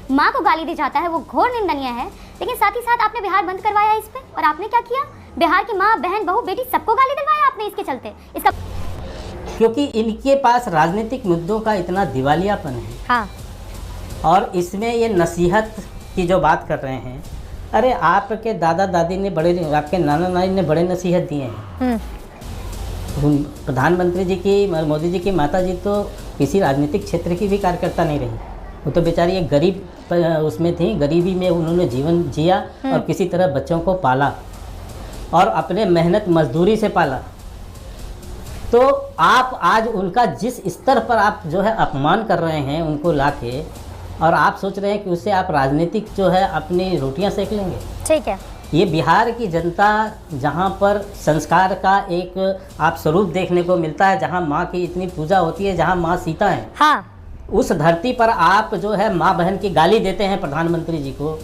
माँ को गाली दी जाता है वो घोर निंदनीय है। लेकिन साथ ही साथ आपने बिहार बंद करवाया इस पे, और आपने क्या किया, बिहार की माँ बहन बहू बेटी सबको गाली दिलवाया आपने इसके चलते। इसका क्योंकि इनके पास राजनीतिक मुद्दों का इतना दिवालियापन है। हाँ। और इसमें ये नसीहत की जो बात कर रहे हैं, अरे आपके दादा दादी ने बड़े, आपके नाना नानी ने बड़े नसीहत दिए हैं। प्रधानमंत्री जी की, मोदी जी की माता जी तो किसी राजनीतिक क्षेत्र की भी कार्यकर्ता नहीं रही, वो तो बेचारी एक गरीब उसमें थी, गरीबी में उन्होंने जीवन जिया और किसी तरह बच्चों को पाला और अपने मेहनत मजदूरी से पाला। तो आप आज उनका जिस स्तर पर आप जो है अपमान कर रहे हैं उनको लाके, और आप सोच रहे हैं कि उससे आप राजनीतिक जो है अपनी रोटियां सेक लेंगे। ठीक है, ये बिहार की जनता जहाँ पर संस्कार का एक आप स्वरूप देखने को मिलता है, जहाँ माँ की इतनी पूजा होती है, जहाँ माँ सीता है, हाँ, उस धरती पर आप जो है माँ बहन की गाली देते हैं प्रधानमंत्री जी को।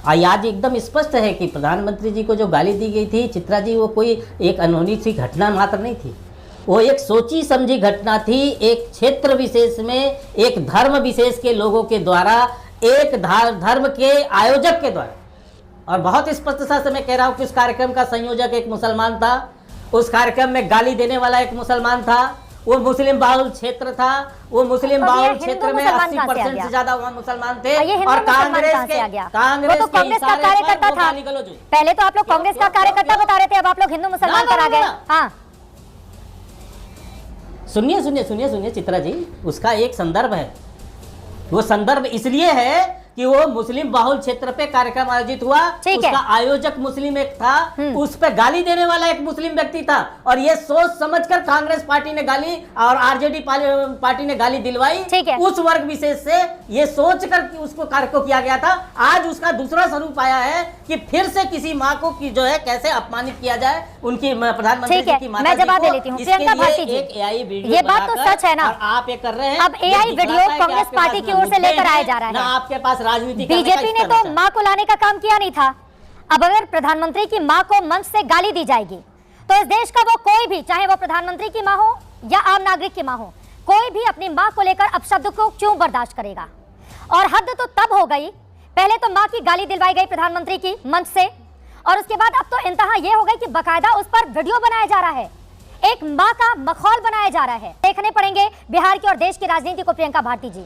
आज एकदम स्पष्ट है कि प्रधानमंत्री जी को जो गाली दी गई थी चित्रा जी, वो कोई एक अनहोनी सी घटना मात्र नहीं थी, वो एक सोची समझी घटना थी। एक क्षेत्र विशेष में एक धर्म विशेष के लोगों के द्वारा, एक धर्म के आयोजक के द्वारा, और बहुत स्पष्टता से मैं कह रहा हूँ कि उस कार्यक्रम का संयोजक एक मुसलमान था, उस कार्यक्रम में गाली देने वाला एक मुसलमान था, वो मुस्लिम बाहुल क्षेत्र था, वो मुस्लिम बाहुल क्षेत्र में 80% से ज्यादा वहाँ मुसलमान थे। और कांग्रेस का कार्यकर्ता था। पहले तो आप लोग कांग्रेस का कार्यकर्ता बता रहे थे, अब आप लोग हिंदू मुसलमान पर आ गए। हाँ, सुनिए सुनिए सुनिए सुनिए चित्रा जी, उसका एक संदर्भ है। वो संदर्भ इसलिए है कि वो मुस्लिम बाहुल क्षेत्र पे कार्यक्रम आयोजित हुआ, उसका आयोजक मुस्लिम एक था, उस पे गाली देने वाला एक मुस्लिम व्यक्ति था, और ये सोच समझकर कांग्रेस पार्टी ने गाली और आरजेडी पार्टी ने गाली दिलवाई। उस वर्ग विशेष से ये सोचकर कि उसको कार्य को किया गया था। आज उसका दूसरा स्वरूप आया है कि फिर से किसी माँ को की जो है कैसे अपमानित किया जाए, उनकी प्रधानमंत्री जी की माता जी को। इसके लिए एक एआई वीडियो, ये बात तो सच है ना, आप ये कर रहे हैं। अब एआई वीडियो कांग्रेस पार्टी की ओर से लेकर आया जा रहा है। आपके पास बीजेपी ने तो मां को लाने का काम किया नहीं था। अब अगर प्रधानमंत्री की मां को मंच से गाली दी जाएगी तो इस देश का वो कोई भी, चाहे वो प्रधानमंत्री की मां हो या आम नागरिक की मां हो, कोई भी अपनी मां को लेकर अपशब्द को क्यों बर्दाश्त करेगा। और हद तो तब हो गई, पहले तो मां की गाली दिलवाई गई प्रधानमंत्री की मंच से, और उसके बाद अब तो इंतहा यह हो गई कि बकायदा उस पर वीडियो बनाया जा रहा है, एक मां का मखौल बनाया जा रहा है। देखने पड़ेंगे बिहार की और देश की राजनीति को प्रियंका भारती जी।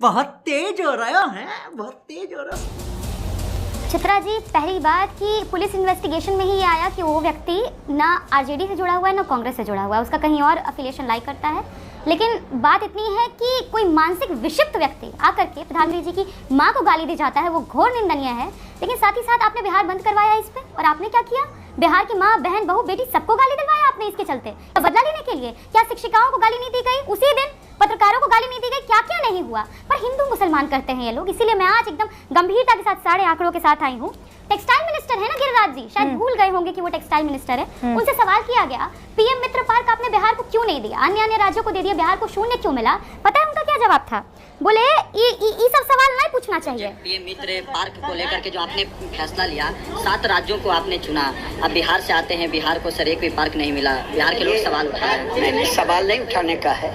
बहुत तेज हो रहा है, बहुत तेज हो रहा है। चित्रा जी, पहली बात कि पुलिस इन्वेस्टिगेशन में ही ये आया कि वो व्यक्ति ना आरजेडी से जुड़ा हुआ है ना कांग्रेस से जुड़ा हुआ है, उसका कहीं और अफिलिएशन लाई करता है। लेकिन बात इतनी है कि कोई मानसिक विक्षिप्त व्यक्ति आकर के प्रधानमंत्री जी की मां को गाली दी जाता है, वो घोर निंदनीय है। लेकिन साथ ही साथ आपने बिहार बंद करवाया इस पे, और आपने क्या किया, बिहार की माँ बहन बहू बेटी सबको गाली दिलवाया आपने इसके चलते। बदला लेने के लिए क्या शिक्षिकाओं को गाली नहीं दी गई उसी दिन, पत्रकारों को गाली नहीं दी गई, क्या क्या नहीं हुआ। पर हिंदू मुसलमान करते हैं ये लोग, इसीलिए मैं आज एकदम गंभीरता के साथ सारे आंकड़ों के साथ आई हूँ। टेक्सटाइल मिनिस्टर है ना गिरिराज जी, शायद भूल गए होंगे कि वो टेक्सटाइल मिनिस्टर है। उनसे सवाल किया गया, पीएम मित्र पार्क आपने बिहार को क्यों नहीं दिया, अन्य राज्यों को दे दिया, बिहार को शून्य क्यों मिला। पता है उनका क्या जवाब था, बोले ये सब सवाल नहीं पूछना चाहिए। पीएम मित्र पार्क को लेकर के जो आपने फैसला लिया, 7 राज्यों को आपने चुना, अब बिहार से आते हैं, बिहार को सर एक भी पार्क नहीं मिला, बिहार के लोग सवाल उठा रहे हैं। सवाल नहीं उठाने का है,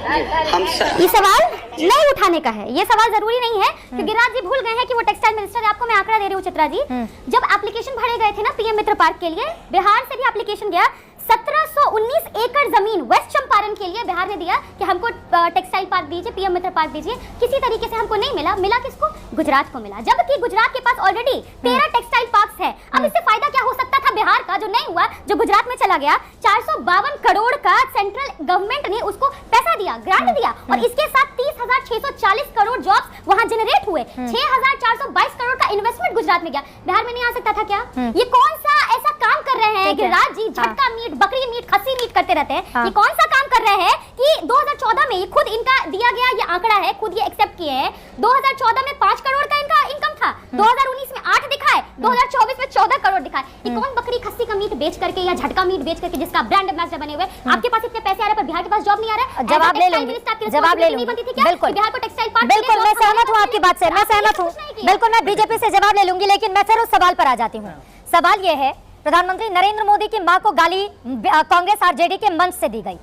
ये सवाल नहीं उठाने का है, ये सवाल जरूरी नहीं है क्योंकि गिरिराज जी भूल गए हैं कि वो टेक्सटाइल मिनिस्टर है। आपको मैं आंकड़ा दे रही हूँ चित्रा जी, जब एप्लीकेशन भरे गए थे ना पीएम मित्र पार्क के लिए, बिहार से भी एप्लीकेशन गया, 1719 एकड़ जमीन वेस्ट चंपारण के लिए बिहार ने दिया कि हमको टेक्सटाइल पार्क दीजिए, पीएम मित्र पार्क दीजिए। किसी तरीके से हमको नहीं मिला, मिला किसको, गुजरात को मिला, जबकि गुजरात के पास ऑलरेडी 13 टेक्सटाइल पार्क्स है। अब इससे फायदा क्या हो सकता था बिहार का, जो नहीं हुआ, जो गुजरात में चला गया। 452 करोड़ का सेंट्रल गवर्नमेंट ने उसको पैसा दिया, ग्रांट दिया, और इसके साथ 30,640 करोड़ जॉब्स वहां जनरेट हुए। 6,422 करोड़ का इन्वेस्टमेंट गुजरात में गया, बिहार में नहीं आ सकता था क्या। ये कौन सा ऐसा काम कर रहे हैं गिरिराज जी, झटका मीट, बकरी मीट, खस्सी मीट करते रहते हैं। ये कौन सा काम कर रहे हैं कि 2014 में, ये खुद इनका दिया गया ये आंकड़ा है, खुद ये एक्सेप्ट किए हैं, 2014 में 5 करोड़ का इनका इनकम था, 2019 में 8 दिखा है, 2024 में 14 करोड़ दिखा है। ये कौन बकरी खस्सी का मीट बेच करके या झटका मीट बेच करके जिसका ब्रांड एम्बेसडर बने हुए, आपके पास इतने पैसे आ रहे पर बिहार के पास जॉब नहीं आ रहा है। जवाब ले लूंगी, जवाब ले लूंगी, बिल्कुल बिहार को टेक्सटाइल पार्क, बिल्कुल मैं सहमत हूं आपकी बात से, मैं सहमत हूं, बिल्कुल मैं बीजेपी से जवाब ले लूंगी। लेकिन मैं फिर उस सवाल पर आ जाती हूँ। सवाल ये है, प्रधानमंत्री नरेंद्र मोदी की मां को गाली कांग्रेस आरजेडी के मंच से दी गई,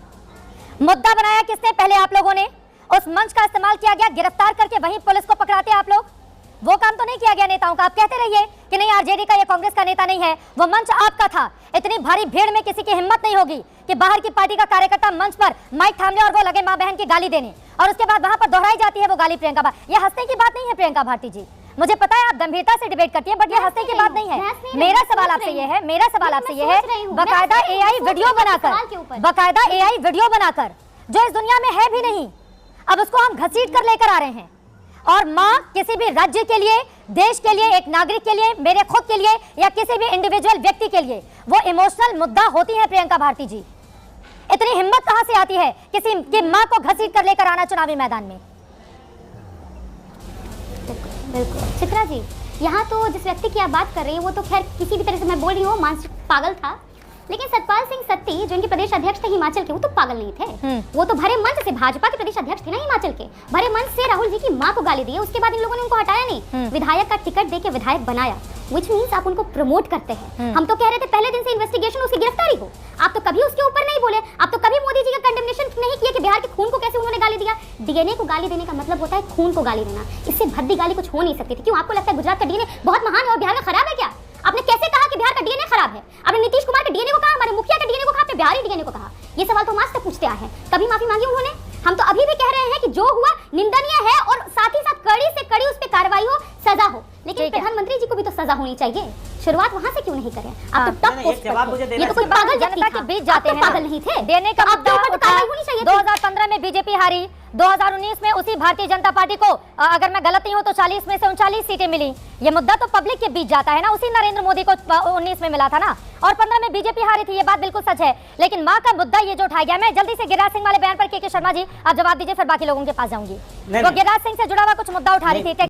मुद्दा बनाया किसने, पहले आप लोगों ने, उस मंच का इस्तेमाल किया गया, गिरफ्तार करके वहीं पुलिस को पकड़ाते आप लोग। वो काम तो नहीं किया गया नेताओं का। आप कहते रहिए कि नहीं आरजेडी का या कांग्रेस का नेता नहीं है, वो मंच आपका था। इतनी भारी भीड़ में किसी की हिम्मत नहीं होगी कि बाहर की पार्टी का कार्यकर्ता मंच पर माइक थाम ले और वो लगे मां बहन की गाली देने, और उसके बाद वहां पर दोहराई जाती है वो गाली प्रियंका भारती। ये हंसने की बात नहीं है प्रियंका भारती जी, मुझे पता है आप गंभीरता से डिबेट करती है, बट ये हंसने की बात नहीं है। मेरा सवाल आपसे ये है, बाकायदा एआई वीडियो बनाकर, बाकायदा एआई वीडियो बनाकर जो इस दुनिया में है भी नहीं, अब उसको हम घसीट कर लेकर आ रहे हैं। और माँ किसी भी राज्य के लिए, देश के लिए, एक नागरिक के लिए, मेरे खुद के लिए या किसी भी इंडिविजुअल व्यक्ति के लिए वो इमोशनल मुद्दा होती है प्रियंका भारती जी। इतनी हिम्मत कहां से आती है किसी की माँ को घसीट कर लेकर आना चुनावी मैदान में? बिल्कुल चित्रा जी, यहाँ तो जिस व्यक्ति की आप बात कर रही हैं वो तो खैर किसी भी तरह से मैं बोल रही हूँ मानसिक पागल था, लेकिन सतपाल सिंह सत्ती जो इनके प्रदेश अध्यक्ष थे हिमाचल के, वो तो पागल नहीं थे। वो तो भरे मंच से भाजपा के प्रदेश अध्यक्ष थे ना हिमाचल के, भरे मंच से राहुल जी की मां को गाली दी, उसके बाद इन लोगों ने उनको हटाया नहीं, विधायक का टिकट देके विधायक बनाया, व्हिच मींस आप उनको प्रमोट करते हैं। हम तो कह रहे थे पहले दिन से इन्वेस्टिगेशन, उसकी गिरफ्तारी हो, आप तो कभी उसके ऊपर नहीं बोले, आप तो कभी मोदी जी का कंडेमनेशन नहीं किया कि बिहार के खून को कैसे उन्होंने गाली दिया। डीएनए को गाली देने का मतलब होता है खून को गाली देना, इससे भद्दी गाली कुछ हो नहीं सकती थी। क्यों आपको लगता है गुजरात का डीएनए बहुत महान है और बिहार का खराब है क्या? आपने कैसे कहा कि बिहार का डीएनए खराब है? आपने नीतीश कुमार के डीएनए को कहा, हमारे मुखिया के डीएनए को कहा, आपने बिहारी डीएनए को कहा? ये सवाल तो हम आज तक पूछते आए हैं, कभी माफी मांगी उन्होंने? हम तो अभी भी कह रहे हैं कि जो हुआ निंदनीय है और साथ ही साथ कड़ी से कड़ी उस पर कार्रवाई हो, सजा हो, लेकिन प्रधानमंत्री जी को भी तो सजा होनी चाहिए। शुरुआत वहां से क्यों नहीं करें? आप तो टॉप पोस्ट पर थे, ये तो कोई पागल जनता के बीच जाते हैं, पागल नहीं थे। देने का मुद्दा उठा, कार्रवाई होनी चाहिए। 2015 में बीजेपी हारी, 2019 में उसी भारतीय जनता पार्टी को अगर मैं गलत नहीं हूं तो 40 में से 39 सीटें मिली। ये मुद्दा तो पब्लिक के बीच जाता है ना, उसी नरेंद्र मोदी को 19 में मिला था ना, और 15 में बीजेपी हारी थी, ये बात बिल्कुल सच है। लेकिन माँ का मुद्दा ये जो उठाया गया, मैं जल्दी से गिरिराज सिंह वाले बयान पर के शर्मा जी आप जवाब दीजिए, फिर बाकी लोगों के पास जाऊंगी। तो गिरिराज सिंह से जुड़ा हुआ कुछ मुद्दा उठा रही थी।